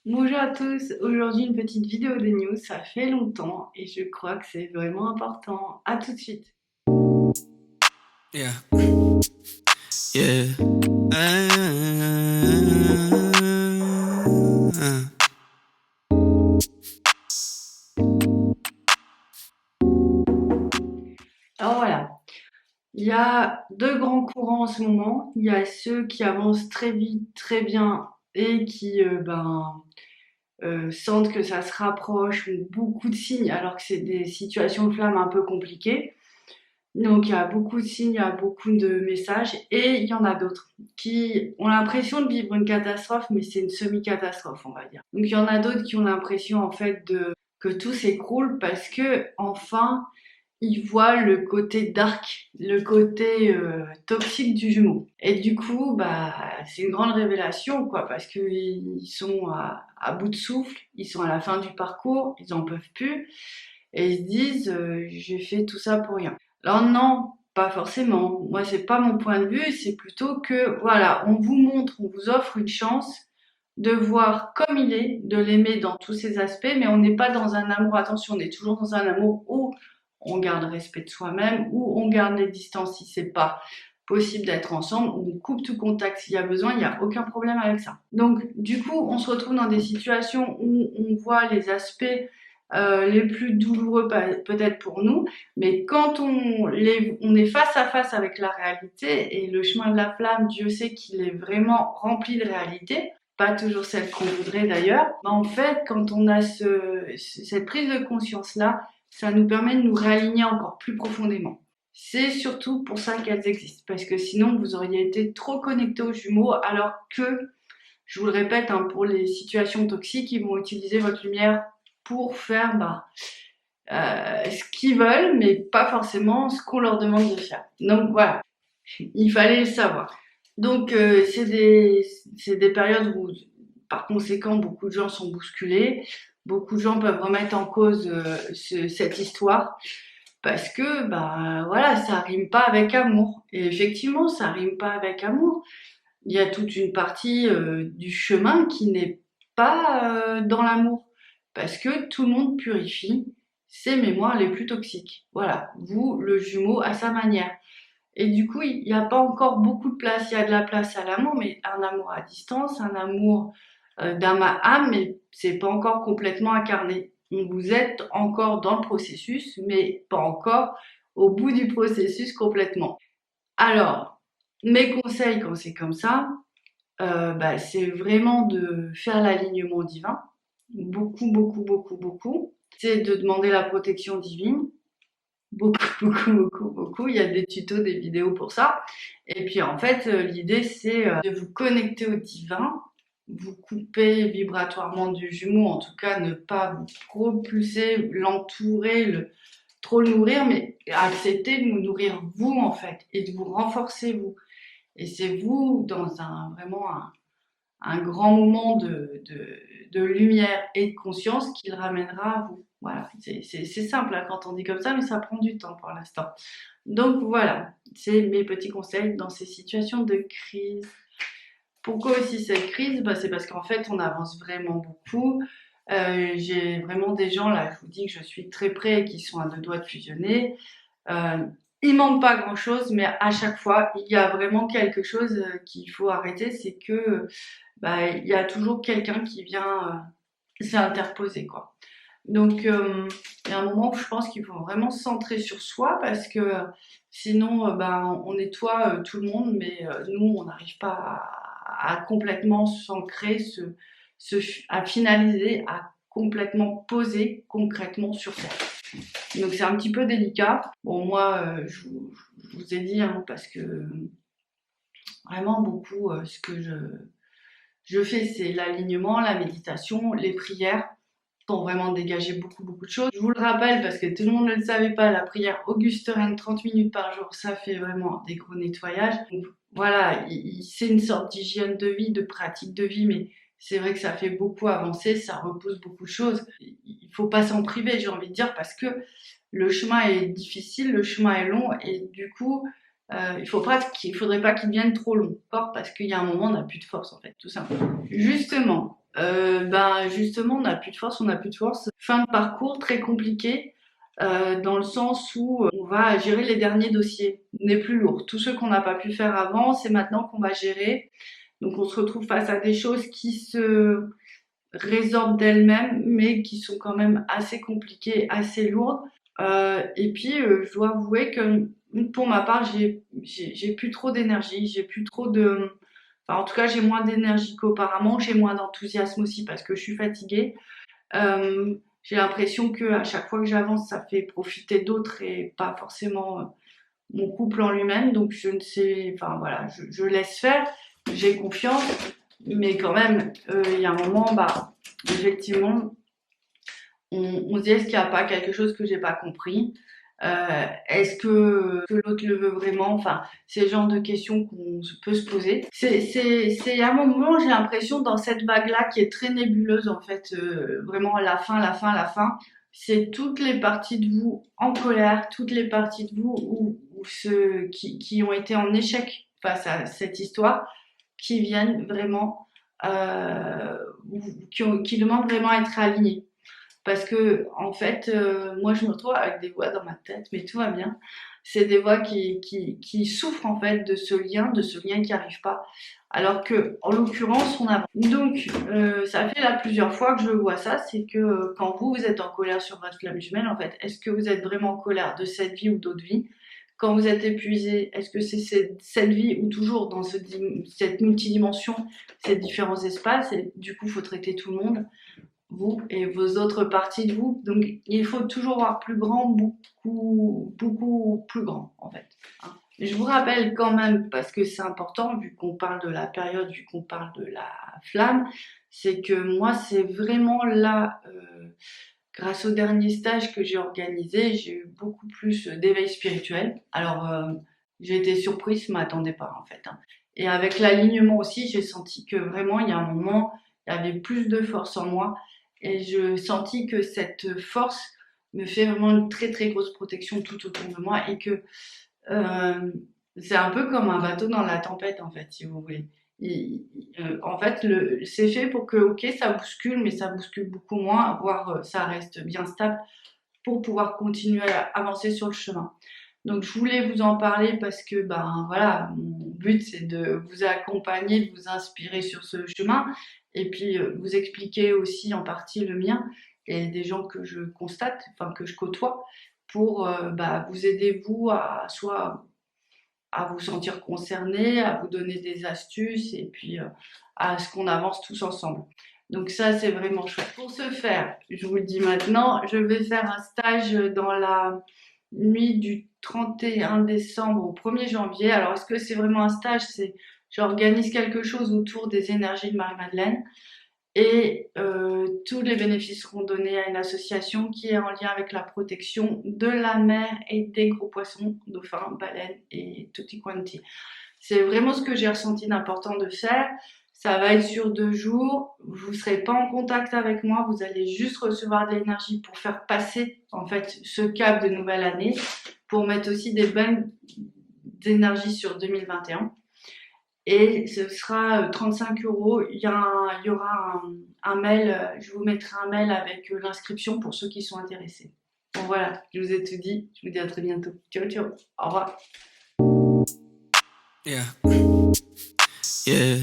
Bonjour à tous, aujourd'hui une petite vidéo de news, ça fait longtemps et je crois que c'est vraiment important. À tout de suite. Yeah, yeah. Alors voilà, il y a deux grands courants en ce moment. Il y a ceux qui avancent très vite, très bien et qui sentent que ça se rapproche, ont beaucoup de signes alors que c'est des situations de flamme un peu compliquées. Donc il y a beaucoup de signes, il y a beaucoup de messages et il y en a d'autres qui ont l'impression de vivre une catastrophe mais c'est une semi-catastrophe on va dire. Donc il y en a d'autres qui ont l'impression en fait de que tout s'écroule parce que enfin ils voient le côté dark, le côté toxique du jumeau. Et du coup, bah, c'est une grande révélation, quoi, parce qu'ils sont à bout de souffle, ils sont à la fin du parcours, ils en peuvent plus, et ils se disent, j'ai fait tout ça pour rien. Alors non, pas forcément. Moi, c'est pas mon point de vue, c'est plutôt que, voilà, on vous montre, on vous offre une chance de voir comme il est, de l'aimer dans tous ses aspects, mais on n'est pas dans un amour, attention, on est toujours dans un amour où on garde le respect de soi-même, où on garde les distances si c'est pas possible d'être ensemble, où on coupe tout contact s'il y a besoin, il n'y a aucun problème avec ça. Donc, du coup, on se retrouve dans des situations où on voit les aspects les plus douloureux peut-être pour nous, mais quand on est face à face avec la réalité, et le chemin de la flamme, Dieu sait qu'il est vraiment rempli de réalité, pas toujours celle qu'on voudrait d'ailleurs, en fait, quand on a cette prise de conscience-là, ça nous permet de nous réaligner encore plus profondément. C'est surtout pour ça qu'elles existent, parce que sinon vous auriez été trop connecté aux jumeaux, alors que, je vous le répète, hein, pour les situations toxiques, ils vont utiliser votre lumière pour faire ce qu'ils veulent, mais pas forcément ce qu'on leur demande de faire. Donc voilà, il fallait le savoir. Donc c'est des périodes où, par conséquent, beaucoup de gens sont bousculés, beaucoup de gens peuvent remettre en cause cette histoire parce que bah voilà, ça rime pas avec amour. Et effectivement, ça rime pas avec amour. Il y a toute une partie du chemin qui n'est pas dans l'amour parce que tout le monde purifie ses mémoires les plus toxiques. Voilà, vous, le jumeau, à sa manière. Et du coup, il n'y a pas encore beaucoup de place. Il y a de la place à l'amour, mais un amour à distance, un amour d'âme à âme, mais c'est pas encore complètement incarné. Vous êtes encore dans le processus, mais pas encore au bout du processus complètement. Alors, mes conseils quand c'est comme ça, c'est vraiment de faire l'alignement divin, beaucoup, beaucoup, beaucoup, beaucoup. C'est de demander la protection divine, beaucoup, beaucoup, beaucoup, beaucoup. Il y a des tutos, des vidéos pour ça. Et puis en fait, l'idée c'est de vous connecter au divin, vous couper vibratoirement du jumeau, en tout cas ne pas vous propulser, l'entourer, trop le nourrir, mais accepter de vous nourrir vous en fait et de vous renforcer vous. Et c'est vous dans un grand moment de lumière et de conscience qui le ramènera à vous. Voilà, c'est simple hein, quand on dit comme ça, mais ça prend du temps pour l'instant. Donc voilà, c'est mes petits conseils dans ces situations de crise. Pourquoi aussi cette crise? C'est parce qu'en fait, on avance vraiment beaucoup. J'ai vraiment des gens, là, je vous dis que je suis très près, qui sont à deux doigts de fusionner. Euh, il manque pas grand chose, mais à chaque fois, il y a vraiment quelque chose qu'il faut arrêter, c'est que il y a toujours quelqu'un qui vient s'interposer, quoi. Donc, il y a un moment où je pense qu'il faut vraiment se centrer sur soi parce que sinon, on nettoie tout le monde, mais nous, on n'arrive pas à complètement s'ancrer, à finaliser, à complètement poser concrètement sur terre. Donc, c'est un petit peu délicat. Bon, moi, je vous ai dit, hein, parce que vraiment beaucoup, ce que je fais, c'est l'alignement, la méditation, les prières pour vraiment dégager beaucoup, beaucoup de choses. Je vous le rappelle parce que tout le monde ne le savait pas, la prière Auguste Rennes, 30 minutes par jour, ça fait vraiment des gros nettoyages. Donc voilà, c'est une sorte d'hygiène de vie, de pratique de vie, mais c'est vrai que ça fait beaucoup avancer, ça repousse beaucoup de choses. Il faut pas s'en priver, j'ai envie de dire, parce que le chemin est difficile, le chemin est long, et du coup, il faudrait pas qu'il devienne trop long, d'accord, parce qu'il y a un moment, on n'a plus de force, en fait, tout simplement. Justement, Ben justement, on n'a plus de force, on n'a plus de force. Fin de parcours très compliqué, dans le sens où on va gérer les derniers dossiers, les plus lourds. Tous ceux qu'on n'a pas pu faire avant, c'est maintenant qu'on va gérer. Donc on se retrouve face à des choses qui se résorbent d'elles-mêmes, mais qui sont quand même assez compliquées, assez lourdes. Et puis je dois avouer que pour ma part, j'ai plus trop d'énergie, j'ai plus trop de, enfin en tout cas j'ai moins d'énergie qu'auparavant, j'ai moins d'enthousiasme aussi parce que je suis fatiguée. J'ai l'impression que à chaque fois que j'avance, ça fait profiter d'autres et pas forcément mon couple en lui-même. Donc je ne sais, enfin voilà, je laisse faire, j'ai confiance, mais quand même, il y a un moment, bah effectivement, on se dit est-ce qu'il n'y a pas quelque chose que j'ai pas compris? Est-ce que l'autre le veut vraiment? Enfin, c'est le genre de questions qu'on peut se poser. C'est à un moment, j'ai l'impression, dans cette vague-là qui est très nébuleuse, en fait, vraiment à la fin, la fin, la fin, c'est toutes les parties de vous en colère, toutes les parties de vous ou ceux qui ont été en échec face à cette histoire, qui viennent vraiment, qui demandent vraiment à être alignés. Parce que, en fait, moi, je me retrouve avec des voix dans ma tête, mais tout va bien. C'est des voix qui souffrent, en fait, de ce lien qui n'arrive pas. Alors que, en l'occurrence, on avance. Donc, ça fait là plusieurs fois que je vois ça, c'est que quand vous êtes en colère sur votre flamme jumelle, en fait, est-ce que vous êtes vraiment en colère de cette vie ou d'autres vies? Quand vous êtes épuisé, est-ce que c'est cette vie ou toujours dans cette multidimension, ces différents espaces, et du coup, il faut traiter tout le monde? Vous et vos autres parties de vous. Donc, il faut toujours voir plus grand, beaucoup, beaucoup plus grand, en fait. Hein. Je vous rappelle quand même, parce que c'est important, vu qu'on parle de la période, vu qu'on parle de la flamme, c'est que moi, c'est vraiment là, grâce au dernier stage que j'ai organisé, j'ai eu beaucoup plus d'éveil spirituel. Alors, j'ai été surprise, je m'attendais pas, en fait. Hein. Et avec l'alignement aussi, j'ai senti que vraiment, il y a un moment, il y avait plus de force en moi et je sentis que cette force me fait vraiment une très très grosse protection tout autour de moi et que euh, c'est un peu comme un bateau dans la tempête en fait, si vous voulez. En fait, c'est fait pour que, ok, ça bouscule, mais ça bouscule beaucoup moins, voire ça reste bien stable pour pouvoir continuer à avancer sur le chemin. Donc je voulais vous en parler parce que ben voilà, mon but c'est de vous accompagner, de vous inspirer sur ce chemin et puis vous expliquer aussi en partie le mien et des gens que je constate, enfin que je côtoie pour bah, vous aider vous à soit à vous sentir concerné, à vous donner des astuces et puis à ce qu'on avance tous ensemble. Donc ça, c'est vraiment chouette. Pour ce faire, je vous le dis maintenant, je vais faire un stage dans la nuit du 31 décembre au 1er janvier. Alors, est-ce que c'est vraiment un stage? C'est, j'organise quelque chose autour des énergies de Marie-Madeleine et tous les bénéfices seront donnés à une association qui est en lien avec la protection de la mer et des gros poissons, dauphins, baleines et tutti quanti. C'est vraiment ce que j'ai ressenti d'important de faire. Ça va être sur 2 jours. Vous ne serez pas en contact avec moi. Vous allez juste recevoir de l'énergie pour faire passer en fait ce cap de nouvelle année, pour mettre aussi des bonnes énergies sur 2021. Et ce sera 35 euros. Il y aura un mail, je vous mettrai un mail avec l'inscription pour ceux qui sont intéressés. Bon voilà, je vous ai tout dit. Je vous dis à très bientôt. Ciao, ciao. Au revoir. Yeah. Yeah.